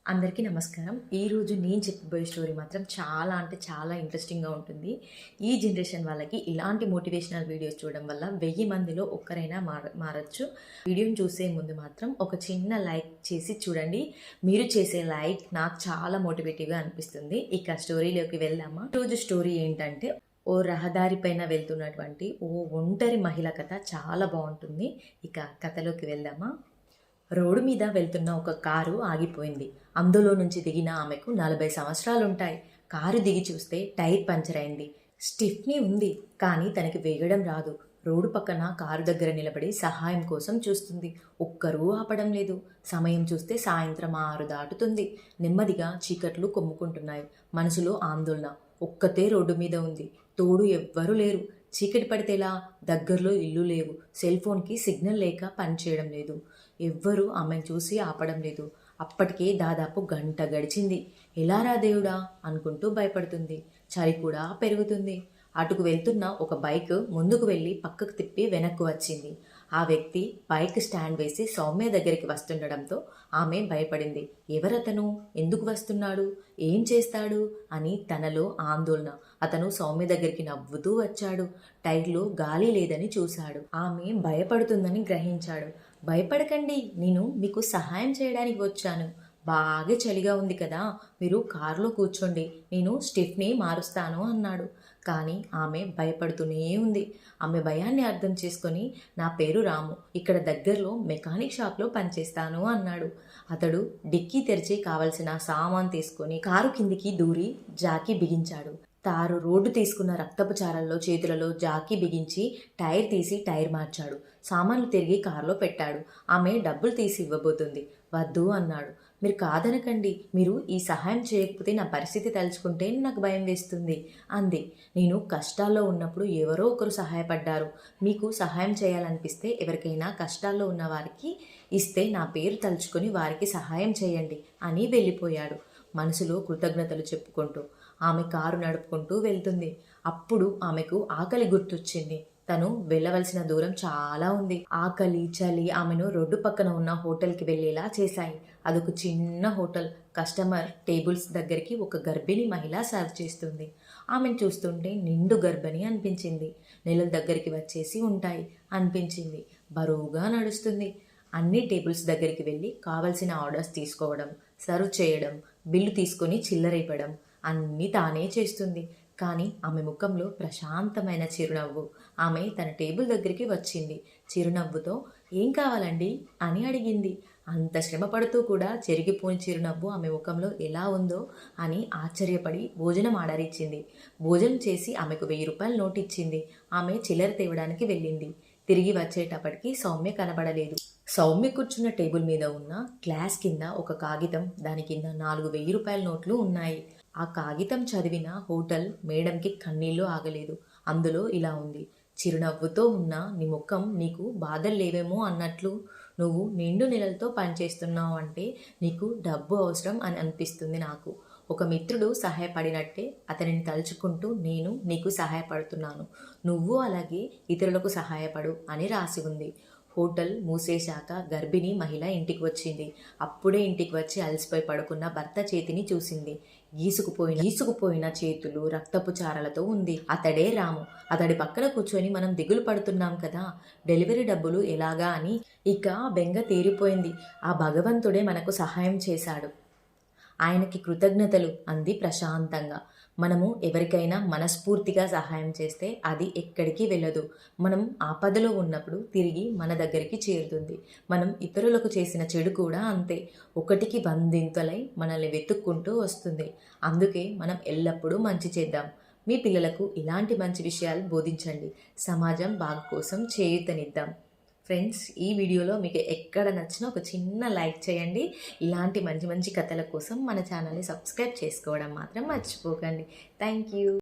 అందరికీ నమస్కారం. ఈరోజు నేను చెప్పబోయే స్టోరీ మాత్రం చాలా అంటే చాలా ఇంట్రెస్టింగ్‌గా ఉంటుంది. ఈ జనరేషన్ వాళ్ళకి ఇలాంటి మోటివేషనల్ వీడియోస్ చూడడం వల్ల 1000 మందిలో ఒక్కరైనా మారొచ్చు. వీడియోని చూసే ముందు మాత్రం ఒక చిన్న లైక్ చేసి చూడండి. మీరు చేసే లైక్ నాకు చాలా మోటివేటివ్‌గా అనిపిస్తుంది. ఇక స్టోరీలోకి వెళ్దామా? ఈరోజు స్టోరీ ఏంటంటే ఓ రహదారి పైన వెళ్తున్నటువంటి ఓ ఒంటరి మహిళ కథ చాలా బాగుంటుంది. ఇక కథలోకి వెళ్దామా? రోడ్డు మీద వెళ్తున్న ఒక కారు ఆగిపోయింది. అందులో నుంచి దిగిన ఆమెకు 40 సంవత్సరాలుంటాయి. కారు దిగి చూస్తే టైర్ పంచర్ అయింది. స్టిఫ్నీ ఉంది, కానీ తనకి వేయడం రాదు. రోడ్డు పక్కన కారు దగ్గర నిలబడి సహాయం కోసం చూస్తుంది. ఒక్కరూ ఆపడం లేదు. సమయం చూస్తే సాయంత్రం 6 దాటుతుంది. నెమ్మదిగా చీకట్లు కొమ్ముకుంటున్నాయి. మనసులో ఆందోళన. ఒక్కతే రోడ్డు మీద ఉంది. తోడు ఎవ్వరూ లేరు. చీకటి పడితేలా? దగ్గరలో ఇల్లు లేవు. సెల్ ఫోన్కి సిగ్నల్ లేక పనిచేయడం లేదు. ఎవ్వరూ ఆమెను చూసి ఆపడం లేదు. అప్పటికే దాదాపు గంట గడిచింది. ఎలారా దేవుడా అనుకుంటూ భయపడుతుంది. చలి కూడా పెరుగుతుంది. అటుకు వెళ్తున్న ఒక బైక్ ముందుకు వెళ్ళి పక్కకు తిప్పి వెనక్కు వచ్చింది. ఆ వ్యక్తి బైక్ స్టాండ్ వేసి సౌమ్య దగ్గరికి వస్తుండడంతో ఆమె భయపడింది. ఎవరతను? ఎందుకు వస్తున్నాడు? ఏం చేస్తాడు అని తనలో ఆందోళన. అతను సౌమ్య దగ్గరికి నవ్వుతూ వచ్చాడు. టైర్లో గాలి లేదని చూశాడు. ఆమె భయపడుతుందని గ్రహించాడు. భయపడకండి, నేను మీకు సహాయం చేయడానికి వచ్చాను. బాగా చలిగా ఉంది కదా, మీరు కారులో కూర్చోండి, నేను స్టిఫ్ని మారుస్తాను అన్నాడు. కానీ ఆమె భయపడుతూనే ఉంది. ఆమె భయాన్ని అర్థం చేసుకొని, నా పేరు రాము, ఇక్కడ దగ్గరలో మెకానిక్ షాప్లో పనిచేస్తాను అన్నాడు. అతడు డిక్కీ తెరిచి కావలసిన సామాన్ తీసుకొని కారు కిందికి దూరి జాకీ బిగించాడు. తారు రోడ్డు తీసుకున్న రక్తపు చారల్లో చేతులలో జాకీ బిగించి టైర్ తీసి టైర్ మార్చాడు. సామాన్లు తిరిగి కారులో పెట్టాడు. ఆమె డబ్బులు తీసి ఇవ్వబోతుంది. వద్దు అన్నాడు. మీరు కాదనకండి, మీరు ఈ సహాయం చేయకపోతే నా పరిస్థితి తలుచుకుంటే నాకు భయం వేస్తుంది అంది. నేను కష్టాల్లో ఉన్నప్పుడు ఎవరో ఒకరు సహాయపడ్డారు. మీకు సహాయం చేయాలనిపిస్తే ఎవరికైనా కష్టాల్లో ఉన్న వారికి ఇస్తే నా పేరు తలుచుకొని వారికి సహాయం చేయండి అని వెళ్ళిపోయాడు, మనసులో కృతజ్ఞతలు చెప్పుకుంటూ. ఆమె కారు నడుపుకుంటూ వెళ్తుంది. అప్పుడు ఆమెకు ఆకలి గుర్తొచ్చింది. తను వెళ్ళవలసిన దూరం చాలా ఉంది. ఆకలి, చలి ఆమెను రోడ్డు పక్కన ఉన్న హోటల్కి వెళ్ళేలా చేశాయి. అదొక చిన్న హోటల్. కస్టమర్ టేబుల్స్ దగ్గరికి ఒక గర్భిణీ మహిళ సర్వ్ చేస్తుంది. ఆమెను చూస్తుంటే నిండు గర్భిణి అనిపించింది. నెలల దగ్గరికి వచ్చేసి ఉంటాయి అనిపించింది. బరువుగా నడుస్తుంది. అన్ని టేబుల్స్ దగ్గరికి వెళ్ళి కావలసిన ఆర్డర్స్ తీసుకోవడం, సర్వ్ చేయడం, బిల్లు తీసుకొని చిల్లర ఇవ్వడం అన్నీ తానే చేస్తుంది. కానీ ఆమె ముఖంలో ప్రశాంతమైన చిరునవ్వు. ఆమె తన టేబుల్ దగ్గరికి వచ్చింది. చిరునవ్వుతో ఏం కావాలండి అని అడిగింది. అంత శ్రమ పడుతూ కూడా చెరిగిపోయిన చిరునవ్వు ఆమె ముఖంలో ఎలా ఉందో అని ఆశ్చర్యపడి భోజనం ఆర్డర్ ఇచ్చింది. భోజనం చేసి ఆమెకు 1000 రూపాయల నోట్ ఇచ్చింది. ఆమె చిల్లర తేవడానికి వెళ్ళింది. తిరిగి వచ్చేటప్పటికి సౌమ్య కనబడలేదు. సౌమ్య కూర్చున్న టేబుల్ మీద ఉన్న గ్లాస్ కింద ఒక కాగితం, దాని కింద 4 1000 రూపాయల నోట్లు ఉన్నాయి. ఆ కాగితం చదివిన హోటల్ మేడంకి కన్నీళ్లు ఆగలేదు. అందులో ఇలా ఉంది: చిరునవ్వుతో ఉన్న నీ ముఖం నీకు బాధలు లేవేమో అన్నట్లు, నువ్వు నిండు నెలలతో పనిచేస్తున్నావు అంటే నీకు డబ్బు అవసరం అని అనిపిస్తుంది నాకు. ఒక మిత్రుడు సహాయపడినట్టే అతనిని తలుచుకుంటూ నేను నీకు సహాయపడుతున్నాను. నువ్వు అలాగే ఇతరులకు సహాయపడు అని రాసి ఉంది. హోటల్ మూసేశాక గర్భిణీ మహిళ ఇంటికి వచ్చింది. అప్పుడే ఇంటికి వచ్చి అలసిపోయి పడుకున్న భర్త చేతిని చూసింది. గీసుకుపోయిన చేతులు రక్తపు చారలతో ఉంది. అతడే రాము. అతడి పక్కన కూర్చొని మనం దిగులు పడుతున్నాం కదా, డెలివరీ డబ్బులు ఎలాగా అని. ఇక బెంగ తీరిపోయింది. ఆ భగవంతుడే మనకు సహాయం చేశాడు, ఆయనకి కృతజ్ఞతలు అంది ప్రశాంతంగా. మనము ఎవరికైనా మనస్ఫూర్తిగా సహాయం చేస్తే అది ఎక్కడికి వెళ్ళదు. మనం ఆపదలో ఉన్నప్పుడు తిరిగి మన దగ్గరికి చేరుతుంది. మనం ఇతరులకు చేసిన చెడు కూడా అంతే, 1కి 100 మనల్ని వెతుక్కుంటూ వస్తుంది. అందుకే మనం ఎల్లప్పుడూ మంచి చేద్దాం. మీ పిల్లలకు ఇలాంటి మంచి విషయాలు బోధించండి. సమాజం బాగు కోసం చేయూతనిద్దాం. ఫ్రెండ్స్, ఈ వీడియోలో మీకు ఎక్కడ నచ్చినా ఒక చిన్న లైక్ చేయండి. ఇలాంటి మంచి మంచి కథల కోసం మన ఛానల్ని సబ్స్క్రైబ్ చేసుకోవడం మాత్రం మర్చిపోకండి. Thank you.